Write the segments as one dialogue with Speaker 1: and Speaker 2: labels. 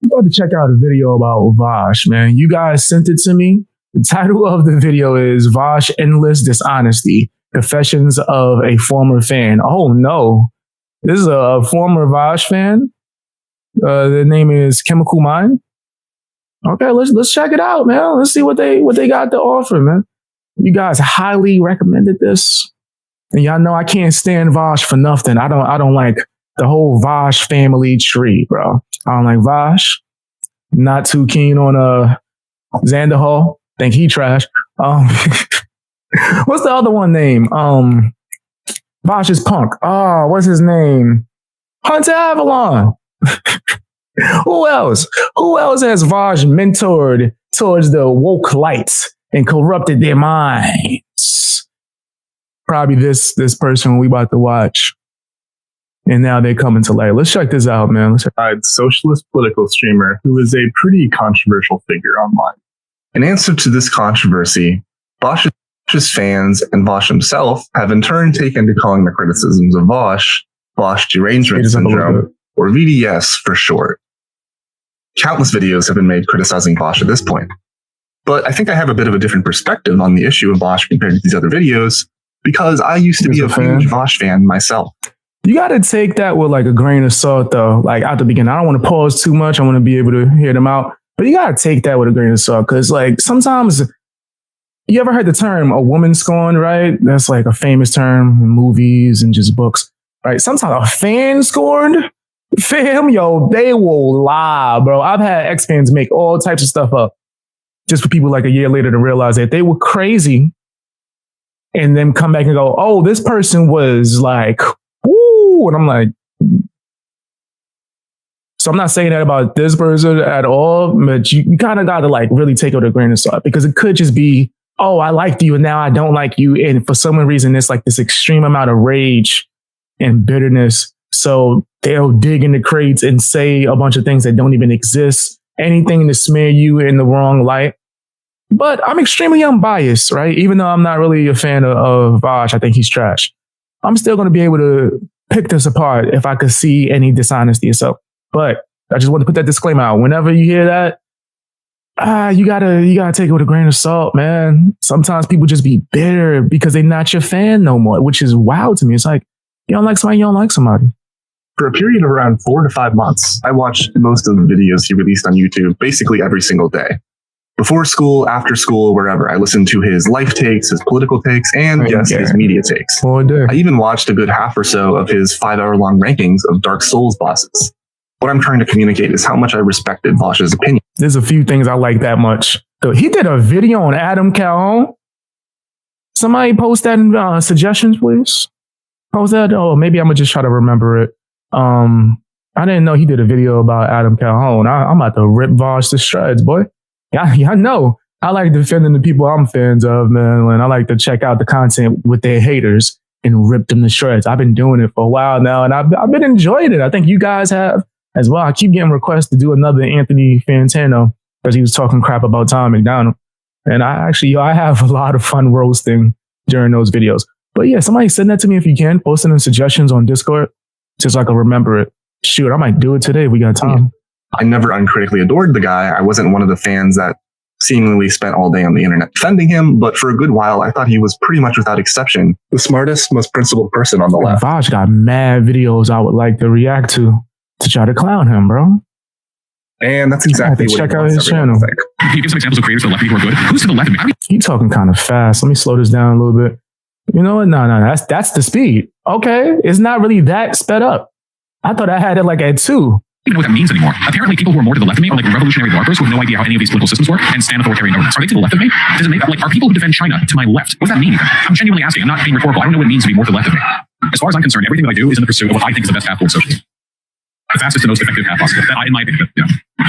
Speaker 1: I'm about to check out a video about Vaush, man. You guys sent it to me. The title of the video is Vaush Endless Dishonesty, Confessions of a Former Fan. Oh no, this is a former Vaush fan. The name is Chemical Mind. Okay, let's check it out, man. Let's see what they got to offer, man. You guys highly recommended this, and y'all know I can't stand Vaush for nothing. I don't like the whole Vaush family tree, bro. I don't like Vaush. Not too keen on Xander Hall. Think he trash. What's the other one name? Vaush is punk. Oh, what's his name? Hunter Avalon. Who else? Who else has Vaush mentored towards the woke lights and corrupted their minds? Probably this person we about to watch. And now they're coming to light. Let's check this out, man.
Speaker 2: Socialist political streamer who is a pretty controversial figure online. In answer to this controversy, Vaush's fans and Vaush himself have in turn taken to calling the criticisms of Vaush derangement syndrome, or VDS for short. Countless videos have been made criticizing Vaush at this point. But I think I have a bit of a different perspective on the issue of Vaush compared to these other videos, because I used to be a huge Vaush fan myself.
Speaker 1: You got to take that with like a grain of salt, though. Like at the beginning, I don't want to pause too much. I want to be able to hear them out. But you got to take that with a grain of salt, because like sometimes, you ever heard the term a woman scorned, right? That's like a famous term in movies and just books, right? Sometimes a fan scorned, fam, yo, they will lie, bro. I've had ex-fans make all types of stuff up just for people like a year later to realize that they were crazy and then come back and go, oh, this person was like, woo. And I'm like, so I'm not saying that about this person at all, but you kind of got to like really take it with a grain of salt, because it could just be, oh, I liked you and now I don't like you. And for some reason, it's like this extreme amount of rage and bitterness. So they'll dig into crates and say a bunch of things that don't even exist, anything to smear you in the wrong light. But I'm extremely unbiased, right? Even though I'm not really a fan of Vaush, I think he's trash. I'm still going to be able to pick this apart if I could see any dishonesty or so. But I just want to put that disclaimer out. Whenever you hear that, you gotta take it with a grain of salt, man. Sometimes people just be bitter because they're not your fan no more, which is wild to me. It's like, you don't like somebody, you don't like somebody.
Speaker 2: For a period of around 4 to 5 months, I watched most of the videos he released on YouTube basically every single day. Before school, after school, wherever, I listened to his life takes, his political takes, and his media takes. I even watched a good half or so of his 5-hour-long rankings of Dark Souls bosses. What I'm trying to communicate is how much I respected Vaush's opinion.
Speaker 1: There's a few things I like that much. So he did a video on Adam Calhoun. Somebody post that in suggestions, please. Post that. Oh, maybe I'm going to just try to remember it. I didn't know he did a video about Adam Calhoun. I'm about to rip Vaush to shreds, boy. Yeah, I know. I like defending the people I'm fans of, man. And I like to check out the content with their haters and rip them to shreds. I've been doing it for a while now, and I've been enjoying it. I think you guys have as well. I keep getting requests to do another Anthony Fantano because he was talking crap about Tom McDonald. And I have a lot of fun roasting during those videos. But yeah, somebody send that to me if you can. Post it in suggestions on Discord just so I can remember it. Shoot, I might do it today if we got time.
Speaker 2: I never uncritically adored the guy. I wasn't one of the fans that seemingly spent all day on the internet defending him, but for a good while, I thought he was pretty much without exception the smartest, most principled person on the left.
Speaker 1: Vaush got mad videos I would like to react to try to clown him, bro.
Speaker 2: And that's exactly what
Speaker 1: check out his channel.
Speaker 3: Can you give some examples of creators to the left who are good? Who's to the left of me?
Speaker 1: You talking kind of fast. Let me slow this down a little bit. You know what? No, that's the speed. Okay, it's not really that sped up. I thought I had it like at 2.
Speaker 3: I don't even know what that means anymore. Apparently, people who are more to the left of me are like revolutionary LARPers who have no idea how any of these political systems work and stand authoritarian governments. Are they to the left of me? Does it make like, are people who defend China to my left? What does that mean? I'm genuinely asking. I'm not being rhetorical. I don't know what it means to be more to the left of me. As far as I'm concerned, everything that I do is in the pursuit of what I think is the best path towards socialism. The fastest and most effective path possible. That, in my opinion, yeah.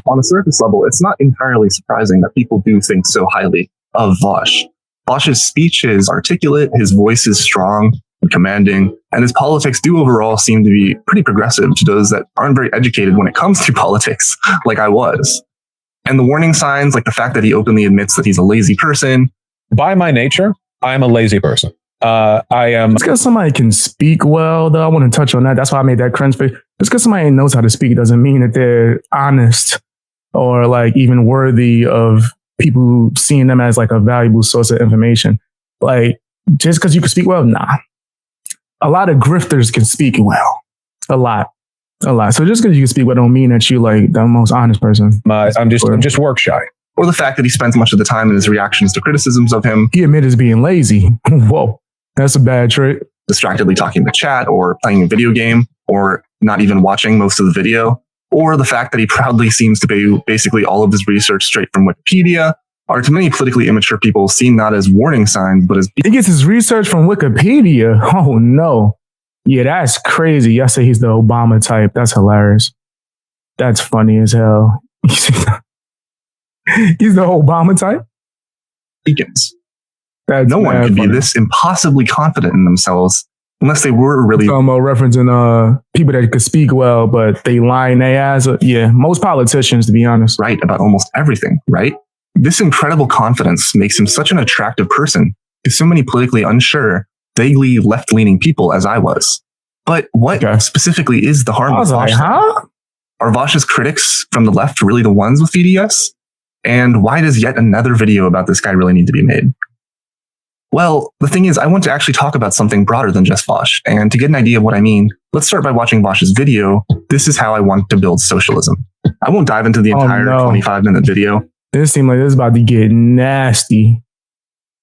Speaker 2: On a surface level, it's not entirely surprising that people do think so highly of Vaush. Vaush's speech is articulate, his voice is strong and commanding, and his politics do overall seem to be pretty progressive to those that aren't very educated when it comes to politics, like I was. And the warning signs, like the fact that he openly admits that he's a lazy person.
Speaker 4: By my nature, I'm a lazy person. I am.
Speaker 1: Just because somebody can speak well, though, I want to touch on that. That's why I made that cringe face. Just because somebody knows how to speak doesn't mean that they're honest or like even worthy of people seeing them as like a valuable source of information. Like just because you can speak well, nah. A lot of grifters can speak well. A lot. So just because you can speak well don't mean that you like the most honest person.
Speaker 4: I'm just work shy.
Speaker 2: Or the fact that he spends much of the time in his reactions to criticisms of him.
Speaker 1: He admitted being lazy. Whoa, that's a bad trait.
Speaker 2: Distractedly talking to chat or playing a video game or not even watching most of the video. Or the fact that he proudly seems to do basically all of his research straight from Wikipedia are to many politically immature people seen not as warning signs, but as...
Speaker 1: He gets his research from Wikipedia. Oh no. Yeah, that's crazy. I say he's the Obama type. That's hilarious. That's funny as hell. He's the Obama type?
Speaker 2: Deacons.
Speaker 1: That's
Speaker 2: no one could be this impossibly confident in themselves unless they were really...
Speaker 1: Talking about referencing people that could speak well, but they lie in their ass. Yeah, most politicians, to be honest.
Speaker 2: Right about almost everything, right? This incredible confidence makes him such an attractive person to so many politically unsure, vaguely left-leaning people as I was. But what specifically is the harm of Vaush?
Speaker 1: Like, huh?
Speaker 2: Are Vaush's critics from the left really the ones with VDS? And why does yet another video about this guy really need to be made? Well, the thing is, I want to actually talk about something broader than just Vaush. And to get an idea of what I mean, let's start by watching Vaush's video. This is how I want to build socialism. I won't dive into the entire 25-minute video.
Speaker 1: This seemed like this is about to get nasty.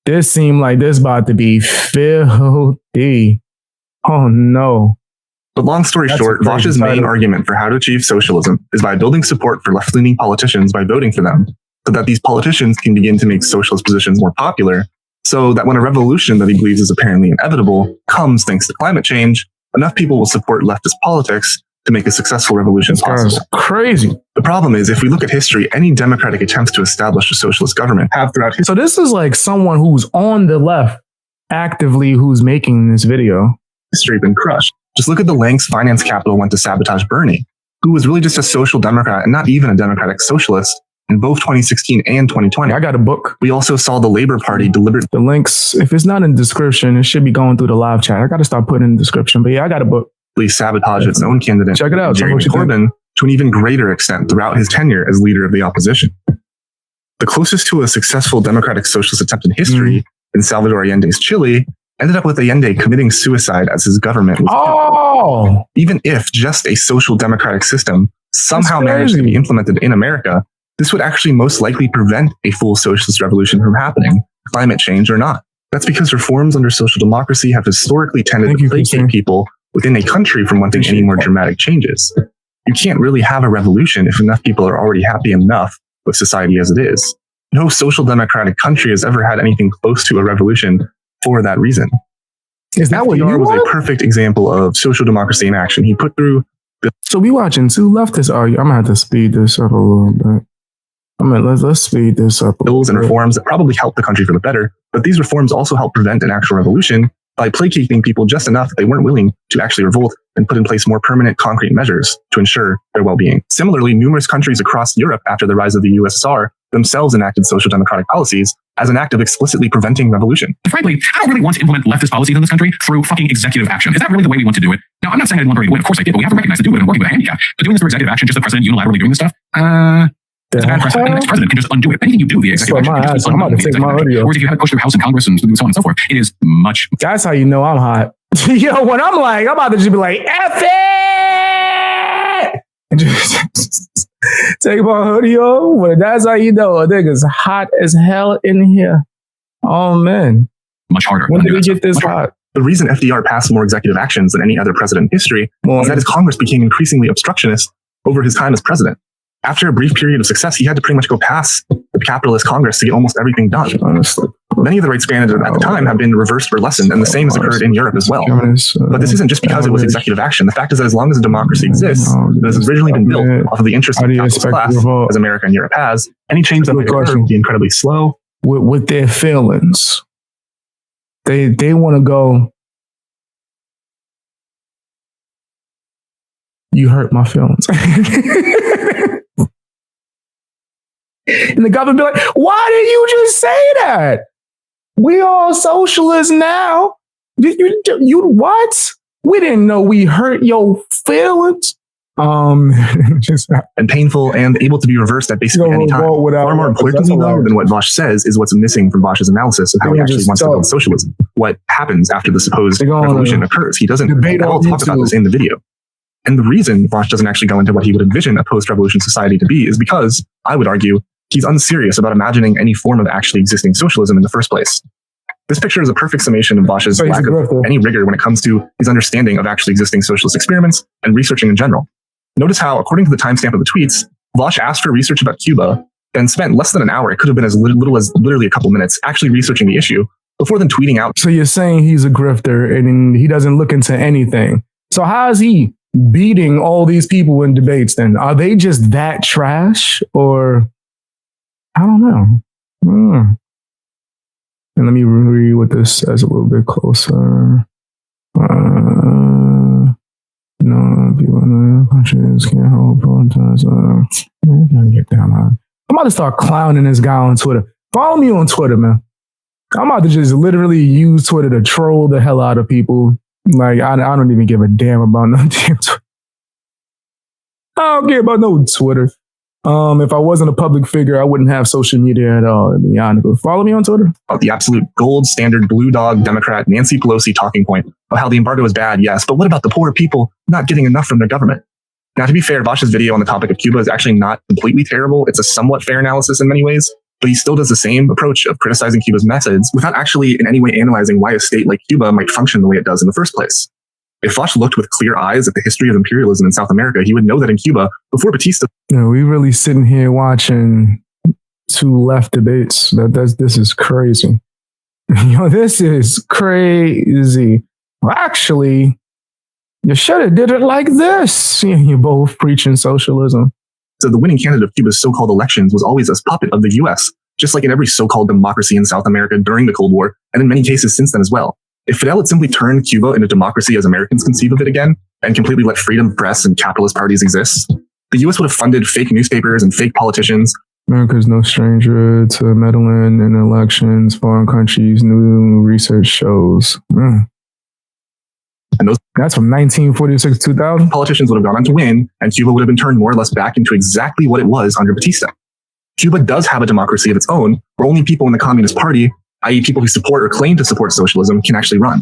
Speaker 1: This seemed like this about to be filthy. Oh no.
Speaker 2: But long story short, Vaush's main argument for how to achieve socialism is by building support for left-leaning politicians by voting for them, so that these politicians can begin to make socialist positions more popular, so that when a revolution that he believes is apparently inevitable comes thanks to climate change, enough people will support leftist politics to make a successful revolution possible.
Speaker 1: That's crazy.
Speaker 2: The problem is, if we look at history, any democratic attempts to establish a socialist government have throughout history.
Speaker 1: So this is like someone who's on the left actively who's making this video.
Speaker 2: History been crushed. Just look at the lengths finance capital went to sabotage Bernie, who was really just a social democrat and not even a democratic socialist in both 2016 and 2020.
Speaker 1: I got a book.
Speaker 2: We also saw the Labor Party deliberately...
Speaker 1: The links, if it's not in the description, it should be going through the live chat. I got to start putting in the description. But yeah, I got a book.
Speaker 2: Sabotage its own candidate,
Speaker 1: check it out,
Speaker 2: Jeremy Corbyn, to an even greater extent throughout his tenure as leader of the opposition. The closest to a successful democratic socialist attempt in history, in Salvador Allende's Chile, ended up with Allende committing suicide as his government was even if just a social democratic system somehow managed to be implemented in America, this would actually most likely prevent a full socialist revolution from happening, climate change or not. That's because reforms under social democracy have historically tended to placate people within a country from wanting any more dramatic changes. You can't really have a revolution if enough people are already happy enough with society as it is. No social democratic country has ever had anything close to a revolution for that reason.
Speaker 1: Is that what you
Speaker 2: was
Speaker 1: want?
Speaker 2: a perfect example of social democracy in action. He put through...
Speaker 1: So we watching two leftists argue. I'm going to have to speed this up a little bit. Let's speed this up.
Speaker 2: Bills and reforms that probably help the country for the better, but these reforms also help prevent an actual revolution by placating people just enough that they weren't willing to actually revolt and put in place more permanent concrete measures to ensure their well-being. Similarly, numerous countries across Europe after the rise of the USSR themselves enacted social democratic policies as an act of explicitly preventing revolution.
Speaker 3: Frankly, I don't really want to implement leftist policies in this country through fucking executive action. Is that really the way we want to do it? Now, I'm not saying I didn't want to win. Of course I did, but we have to recognize that doing it and working with a handicap. But doing this through executive action, just the president unilaterally doing this stuff, it's a bad precedent. And the next president can just undo it. Anything you do via executive action,
Speaker 1: I'm about to take my audio.
Speaker 3: Whereas if you had to push through House and Congress and so on and so forth, it is much.
Speaker 1: That's how you know I'm hot. Yo, when I'm like, I'm about to just be like, F it! And just take my hoodie off. But that's how you know a nigga's hot as hell in here. Oh, man.
Speaker 3: Much harder.
Speaker 1: When did we get this hot?
Speaker 2: The reason FDR passed more executive actions than any other president in history is that his Congress became increasingly obstructionist over his time as president. After a brief period of success, he had to pretty much go past the capitalist Congress to get almost everything done. Honestly. Many of the rights granted at the time have been reversed or lessened, and the same has occurred in Europe as well. But this isn't just because it was executive action. The fact is that as long as a democracy exists, it has originally been built off of the interests of the capitalist class, as America and Europe has. Any change that might occur will be incredibly slow.
Speaker 1: With their feelings. They want to go, you hurt my feelings. And the government be like, why did you just say that? We all socialists now. You what? We didn't know we hurt your feelings. Just
Speaker 2: and painful and able to be reversed at basically any time. Far more importantly, though, than what Vaush says is what's missing from Vaush's analysis of how he actually wants to build socialism. What happens after the supposed revolution occurs. He doesn't at all talk about this in the video. And the reason Vaush doesn't actually go into what he would envision a post-revolution society to be is because, I would argue, he's unserious about imagining any form of actually existing socialism in the first place. This picture is a perfect summation of Vaush's lack of any rigor when it comes to his understanding of actually existing socialist experiments and researching in general. Notice how, according to the timestamp of the tweets, Vaush asked for research about Cuba, then spent less than an hour, it could have been as little as literally a couple minutes, actually researching the issue, before then tweeting out.
Speaker 1: So you're saying he's a grifter and he doesn't look into anything. So how is he beating all these people in debates then? Are they just that trash? Or, I don't know. And let me read what this says a little bit closer. No, people in the countries can't hold protests. Get down on. I'm about to start clowning this guy on Twitter. Follow me on Twitter, man. I'm about to just literally use Twitter to troll the hell out of people. Like, I don't even give a damn about no damn Twitter. I don't care about no Twitter. If I wasn't a public figure, I wouldn't have social media at all, to be honest. But follow me on Twitter.
Speaker 2: The absolute gold standard blue dog Democrat Nancy Pelosi talking point of how the embargo is bad, yes, but what about the poor people not getting enough from their government? Now, to be fair, Vaush's video on the topic of Cuba is actually not completely terrible. It's a somewhat fair analysis in many ways, but he still does the same approach of criticizing Cuba's methods without actually in any way analyzing why a state like Cuba might function the way it does in the first place. If Vaush looked with clear eyes at the history of imperialism in South America, he would know that in Cuba, before Batista...
Speaker 1: We really sitting here watching two left debates. This is crazy. This is crazy. Well, actually, you should have did it like this. You're both preaching socialism.
Speaker 2: So the winning candidate of Cuba's so-called elections was always a puppet of the U.S., just like in every so-called democracy in South America during the Cold War, and in many cases since then as well. If Fidel had simply turned Cuba into democracy as Americans conceive of it again, and completely let freedom, press, and capitalist parties exist, the U.S. would have funded fake newspapers and fake politicians.
Speaker 1: America's no stranger to meddling in elections. Foreign countries' new research shows. And that's from 1946 to 2000.
Speaker 2: Politicians would have gone on to win, and Cuba would have been turned more or less back into exactly what it was under Batista. Cuba does have a democracy of its own, where only people in the Communist Party, i.e. people who support or claim to support socialism, can actually run.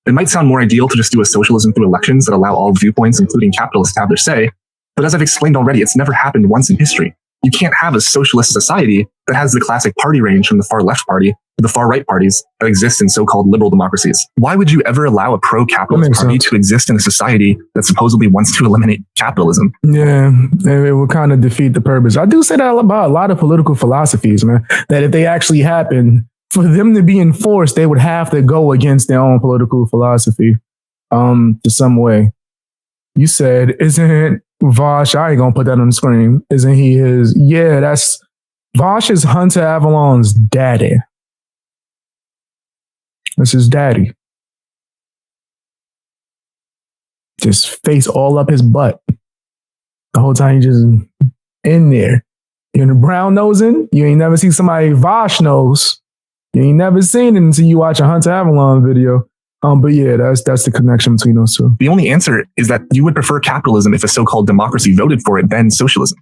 Speaker 2: It might sound more ideal to just do a socialism through elections that allow all viewpoints, including capitalists, to have their say, but as I've explained already, it's never happened once in history. You can't have a socialist society that has the classic party range from the far left party to the far right parties that exist in so-called liberal democracies. Why would you ever allow a pro-capitalist party to exist in a society that supposedly wants to eliminate capitalism?
Speaker 1: Yeah, it would kind of defeat the purpose. I do say that about a lot of political philosophies, man, that if they actually happen, for them to be enforced, they would have to go against their own political philosophy to some way. You said, isn't Vaush, I ain't gonna put that on the screen, isn't he his, yeah, that's, Vaush is Hunter Avalon's daddy. That's his daddy. Just face all up his butt. The whole time you just in there. You're in the brown nosing, you ain't never seen somebody Vaush nose. You ain't never seen it until you watch a Hunter Avalon video. But yeah, that's the connection between those two.
Speaker 2: The only answer is that you would prefer capitalism if a so-called democracy voted for it than socialism.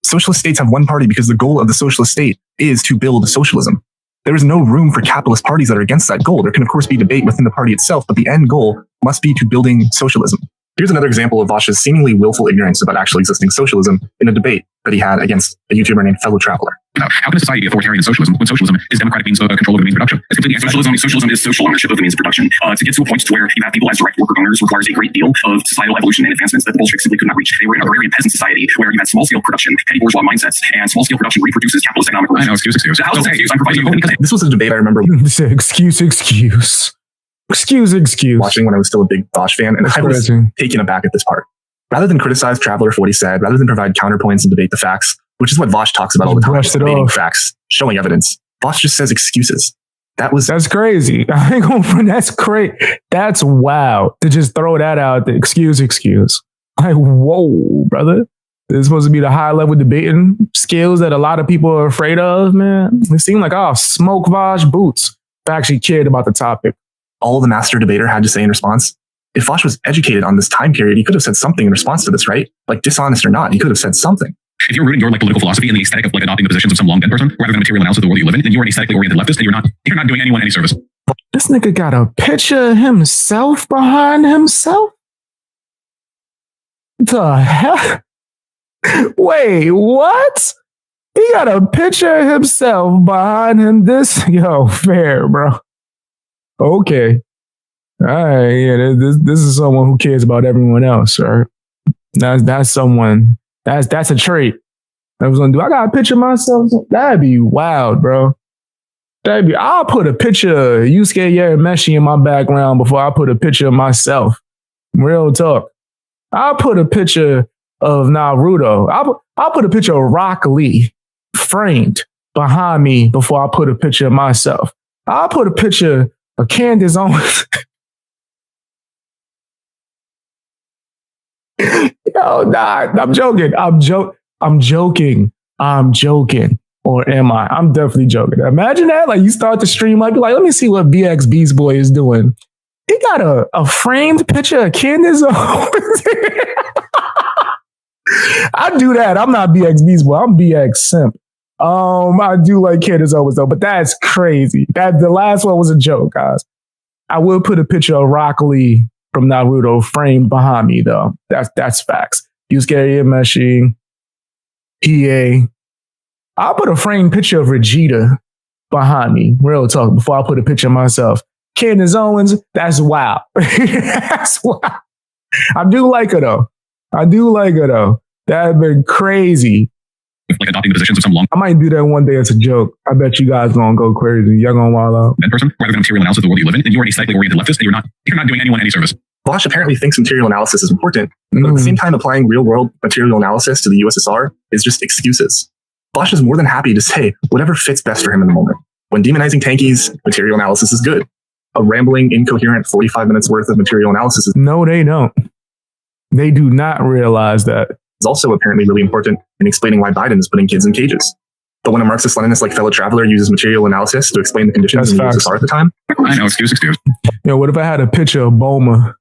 Speaker 2: Socialist states have one party because the goal of the socialist state is to build socialism. There is no room for capitalist parties that are against that goal. There can, of course, be debate within the party itself, but the end goal must be to building socialism. Here's another example of Vaush's seemingly willful ignorance about actually existing socialism in a debate that he had against a YouTuber named Fellow Traveler.
Speaker 3: How can a society be authoritarian in socialism when socialism is democratic means of control over the means of production? It's completely socialism is social ownership of the means of production. To get to a point to where you have people as direct worker owners requires a great deal of societal evolution and advancements that the Bolsheviks simply could not reach. They were in an agrarian peasant society where you had small-scale production, petty bourgeois mindsets, and small-scale production reproduces capitalist economic relations. I know, excuse. So how's excuse? I'm providing you because
Speaker 2: this was a debate I remember
Speaker 1: Excuse.
Speaker 2: watching when I was still a big Vaush fan, and I was taken aback at this part. Rather than criticize Traveler for what he said, rather than provide counterpoints and debate the facts, which is what Vaush talks about all the time, debating facts, showing evidence, Vaush just says excuses. That's
Speaker 1: crazy. I ain't going. That's crazy. That's wild to just throw that out there. Excuse. Like, whoa, brother. This is supposed to be the high level debating skills that a lot of people are afraid of, man. It seemed like, oh, smoke Vaush boots. I actually cared about the topic.
Speaker 2: All the master debater had to say in response, if Vaush was educated on this time period, he could have said something in response to this, right? Like, dishonest or not, he could have said something.
Speaker 3: If you're rooting your like political philosophy in the aesthetic of like adopting the positions of some long dead person rather than material analysis of the world you live in, then you're an aesthetically oriented leftist, and you're not doing anyone any service.
Speaker 1: This nigga got a picture of himself behind himself? The hell? Wait, what? He got a picture of himself behind him. Yo, fair, bro. Okay. All right, yeah, this is someone who cares about everyone else, right? That's someone. That's a trait. I was gonna do. I got a picture of myself. That'd be wild, bro. I'll put a picture of Yusuke Urameshi in my background before I put a picture of myself. Real talk. I'll put a picture of Naruto. I'll put a picture of Rock Lee framed behind me before I put a picture of myself. I'll put a picture of Candace Owens. Yo, nah, I'm joking. I'm joking. Or am I? I'm definitely joking. Imagine that. Like, you start the stream, like, let me see what BXBeastBoy is doing. He got a framed picture of Candace Owens. I do that. I'm not BXBeastBoy. I'm BX Simp. I do like Candace Owens though, but that's crazy. The last one was a joke, guys. I will put a picture of Rock Lee from Naruto framed behind me though. That's facts. Yusuke Urameshi, PA. I'll put a framed picture of Vegeta behind me. Real talk. Before I put a picture of myself. Candace Owens, that's wild. That's wild. I do like her though. That'd been crazy.
Speaker 3: Like adopting the positions of some long
Speaker 1: I might do that one day as a joke. I bet you guys gonna go crazy. Y'all gonna wild out.
Speaker 3: dead person rather than material analysis of the world you live in, and you're an aesthetically oriented leftist, and you're not doing anyone any service.
Speaker 2: Vaush apparently thinks material analysis is important, but at the same time, applying real-world material analysis to the USSR is just excuses. Vaush is more than happy to say whatever fits best for him in the moment. When demonizing tankies, material analysis is good. A rambling, incoherent 45 minutes worth of material analysis is
Speaker 1: No, they don't. They do not realize that.
Speaker 2: also apparently really important in explaining why Biden is putting kids in cages. But when a Marxist-Leninist like fellow traveler uses material analysis to explain the conditions in the USSR at the time,
Speaker 3: I know, excuse.
Speaker 1: What if I had a picture of Boma?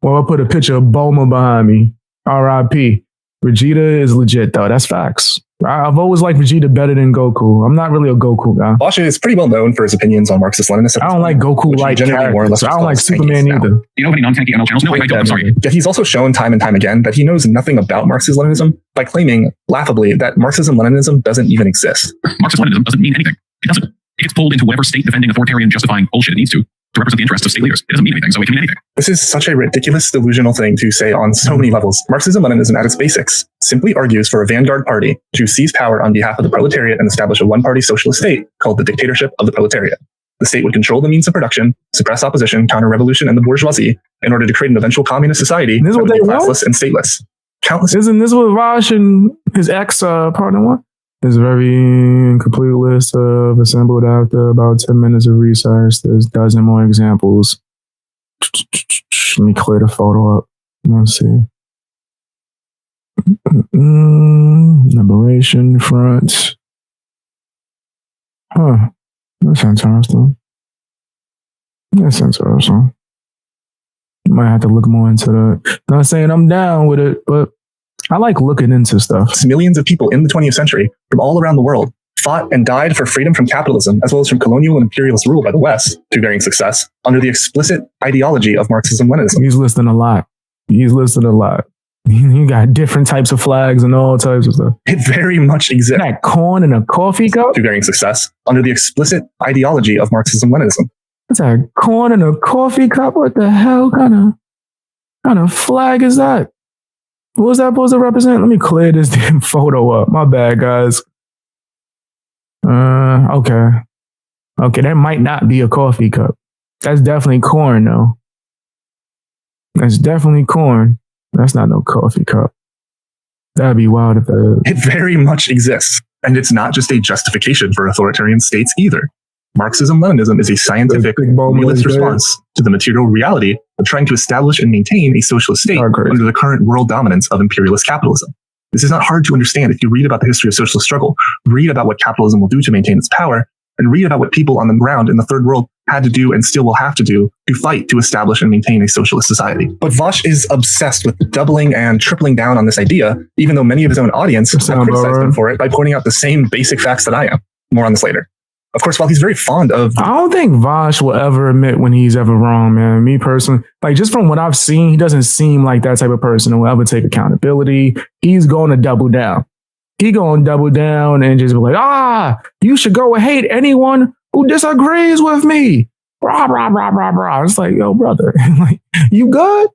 Speaker 1: Well, I put a picture of Boma behind me. R.I.P. Vegeta is legit though. That's facts. I've always liked Vegeta better than Goku. I'm not really a Goku guy.
Speaker 2: Vaush is pretty well known for his opinions on Marxist-Leninism.
Speaker 1: I don't like Goku-like characters. I don't like Superman either.
Speaker 3: Do you know of any non-tanky ML channels? No, I don't. I'm sorry.
Speaker 2: Yet he's also shown time and time again that he knows nothing about Marxism-Leninism by claiming, laughably, that Marxism-Leninism doesn't even exist.
Speaker 3: Marxist-Leninism doesn't mean anything. It doesn't. It gets pulled into whatever state-defending, authoritarian, justifying bullshit it needs to represent the interests of state leaders. It doesn't mean anything, so it can mean anything.
Speaker 2: This is such a ridiculous, delusional thing to say on so many levels. Marxism-Leninism at its basics simply argues for a vanguard party to seize power on behalf of the proletariat and establish a one-party socialist state called the dictatorship of the proletariat. The state would control the means of production, suppress opposition, counter-revolution, and the bourgeoisie in order to create an eventual communist society
Speaker 1: This is
Speaker 2: that
Speaker 1: what
Speaker 2: would be
Speaker 1: they want?
Speaker 2: classless and stateless. Countless
Speaker 1: Isn't this what Vaush and his ex partner want? There's a very incomplete list of assembled after about 10 minutes of research. There's a dozen more examples. Let me clear the photo up. Let's see. Liberation Front. Huh. That's interesting. Might have to look more into that. Not saying I'm down with it, but I like looking into stuff.
Speaker 2: millions of people in the 20th century from all around the world fought and died for freedom from capitalism, as well as from colonial and imperialist rule by the West, to varying success, under the explicit ideology of Marxism-Leninism.
Speaker 1: He's listing a lot. You got different types of flags and all types of stuff.
Speaker 2: It very much exists,
Speaker 1: That corn in a coffee cup?
Speaker 2: to varying success, under the explicit ideology of Marxism-Leninism.
Speaker 1: What's that? Corn in a coffee cup? What the hell kind of flag is that? What was that supposed to represent? Let me clear this damn photo up. My bad, guys. Okay. That might not be a coffee cup. That's definitely corn, though. That's definitely corn. That's not no coffee cup. That'd be wild if that is.
Speaker 2: It very much exists, and it's not just a justification for authoritarian states either. Marxism-Leninism is a scientific, realist response to the material reality of trying to establish and maintain a socialist state under the current world dominance of imperialist capitalism. This is not hard to understand if you read about the history of socialist struggle, read about what capitalism will do to maintain its power, and read about what people on the ground in the third world had to do and still will have to do to fight to establish and maintain a socialist society. But Vaush is obsessed with doubling and tripling down on this idea, even though many of his own audience have criticized him for it by pointing out the same basic facts that I am. More on this later. Of course, while he's very fond of...
Speaker 1: I don't think Vaush will ever admit when he's ever wrong, man. Me personally, like just from what I've seen, he doesn't seem like that type of person who will ever take accountability. He's going to double down. He going to double down and just be like, you should go and hate anyone who disagrees with me. Rah, rah, rah, rah, rah. It's like, yo, brother, like, you good?